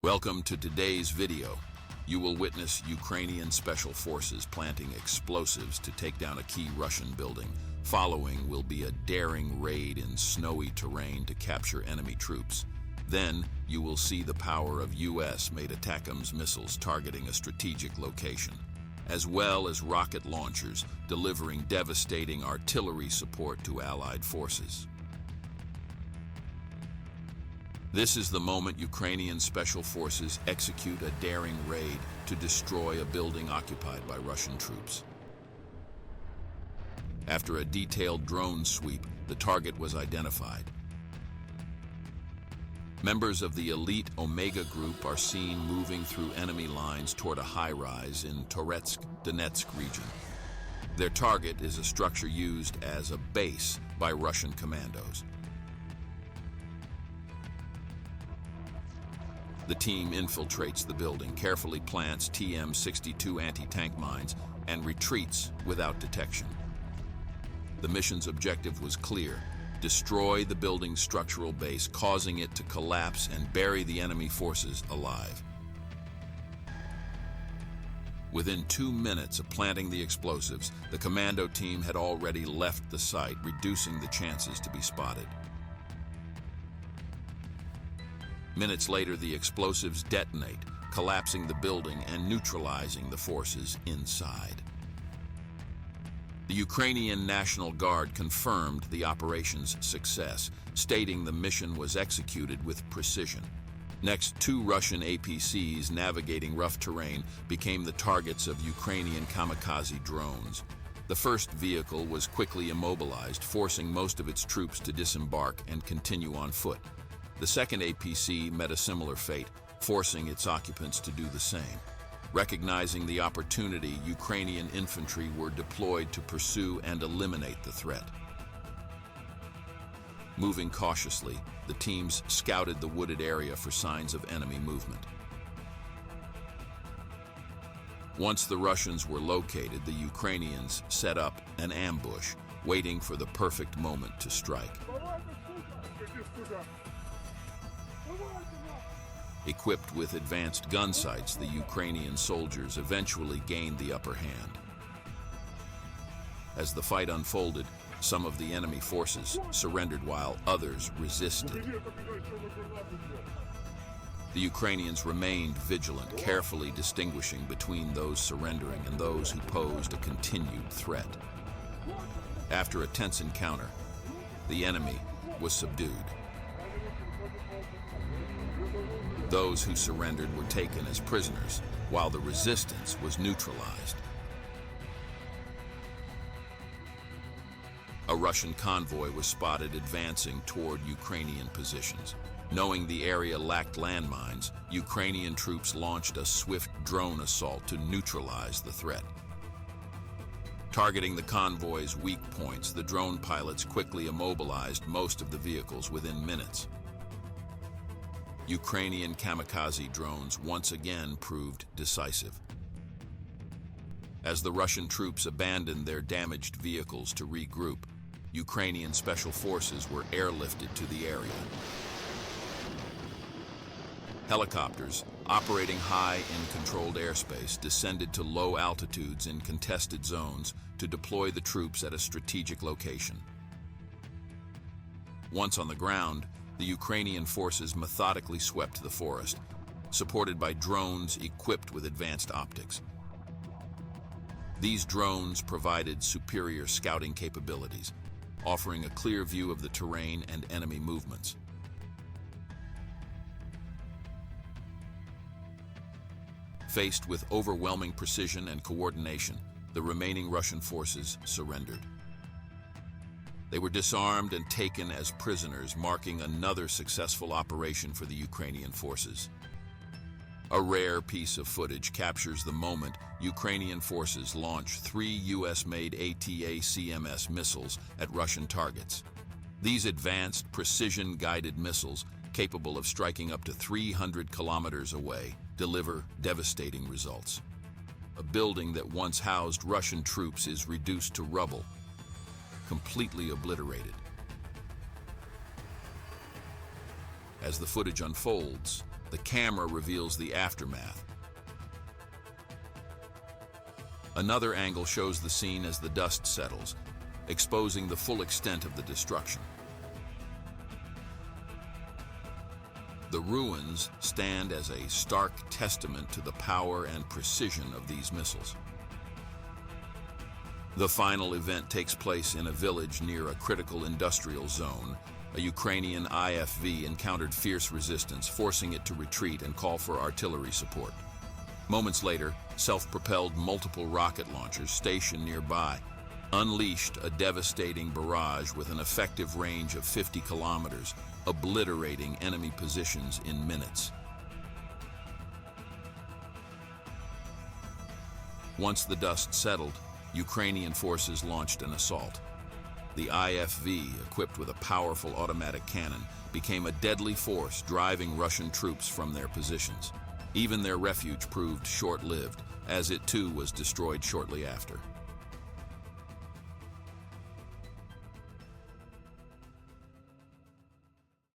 Welcome to today's video. You will witness Ukrainian special forces planting explosives to take down a key Russian building. Following will be a daring raid in snowy terrain to capture enemy troops. Then, you will see the power of US-made ATACMS missiles targeting a strategic location, as well as rocket launchers delivering devastating artillery support to Allied forces. This is the moment Ukrainian special forces execute a daring raid to destroy a building occupied by Russian troops. After a detailed drone sweep, the target was identified. Members of the elite Omega Group are seen moving through enemy lines toward a high-rise in Toretsk, Donetsk region. Their target is a structure used as a base by Russian commandos. The team infiltrates the building, carefully plants TM-62 anti-tank mines, and retreats without detection. The mission's objective was clear: destroy the building's structural base, causing it to collapse and bury the enemy forces alive. Within 2 minutes of planting the explosives, the commando team had already left the site, reducing the chances to be spotted. Minutes later, the explosives detonate, collapsing the building and neutralizing the forces inside. The Ukrainian National Guard confirmed the operation's success, stating the mission was executed with precision. Next, 2 Russian APCs navigating rough terrain became the targets of Ukrainian kamikaze drones. The first vehicle was quickly immobilized, forcing most of its troops to disembark and continue on foot. The second APC met a similar fate, forcing its occupants to do the same. Recognizing the opportunity, Ukrainian infantry were deployed to pursue and eliminate the threat. Moving cautiously, the teams scouted the wooded area for signs of enemy movement. Once the Russians were located, the Ukrainians set up an ambush, waiting for the perfect moment to strike. Equipped with advanced gun sights, the Ukrainian soldiers eventually gained the upper hand. As the fight unfolded, some of the enemy forces surrendered while others resisted. The Ukrainians remained vigilant, carefully distinguishing between those surrendering and those who posed a continued threat. After a tense encounter, the enemy was subdued. Those who surrendered were taken as prisoners, while the resistance was neutralized. A Russian convoy was spotted advancing toward Ukrainian positions. Knowing the area lacked landmines, Ukrainian troops launched a swift drone assault to neutralize the threat. Targeting the convoy's weak points, the drone pilots quickly immobilized most of the vehicles within minutes. Ukrainian kamikaze drones once again proved decisive. As the Russian troops abandoned their damaged vehicles to regroup, Ukrainian special forces were airlifted to the area. Helicopters, operating high in controlled airspace, descended to low altitudes in contested zones to deploy the troops at a strategic location. Once on the ground, the Ukrainian forces methodically swept the forest, supported by drones equipped with advanced optics. These drones provided superior scouting capabilities, offering a clear view of the terrain and enemy movements. Faced with overwhelming precision and coordination, the remaining Russian forces surrendered. They were disarmed and taken as prisoners, marking another successful operation for the Ukrainian forces. A rare piece of footage captures the moment Ukrainian forces launched 3 US-made ATACMS missiles at Russian targets. These advanced, precision-guided missiles, capable of striking up to 300 kilometers away, deliver devastating results. A building that once housed Russian troops is reduced to rubble, completely obliterated. As the footage unfolds, The camera reveals the aftermath. Another angle shows the scene as the dust settles, exposing the full extent of the destruction. The ruins stand as a stark testament to the power and precision of these missiles. The final event takes place in a village near a critical industrial zone. A Ukrainian IFV encountered fierce resistance, forcing it to retreat and call for artillery support. Moments later, self-propelled multiple rocket launchers stationed nearby unleashed a devastating barrage with an effective range of 50 kilometers, obliterating enemy positions in minutes. Once the dust settled, Ukrainian forces launched an assault. The IFV, equipped with a powerful automatic cannon, became a deadly force, driving Russian troops from their positions. Even their refuge proved short-lived, as it too was destroyed shortly after.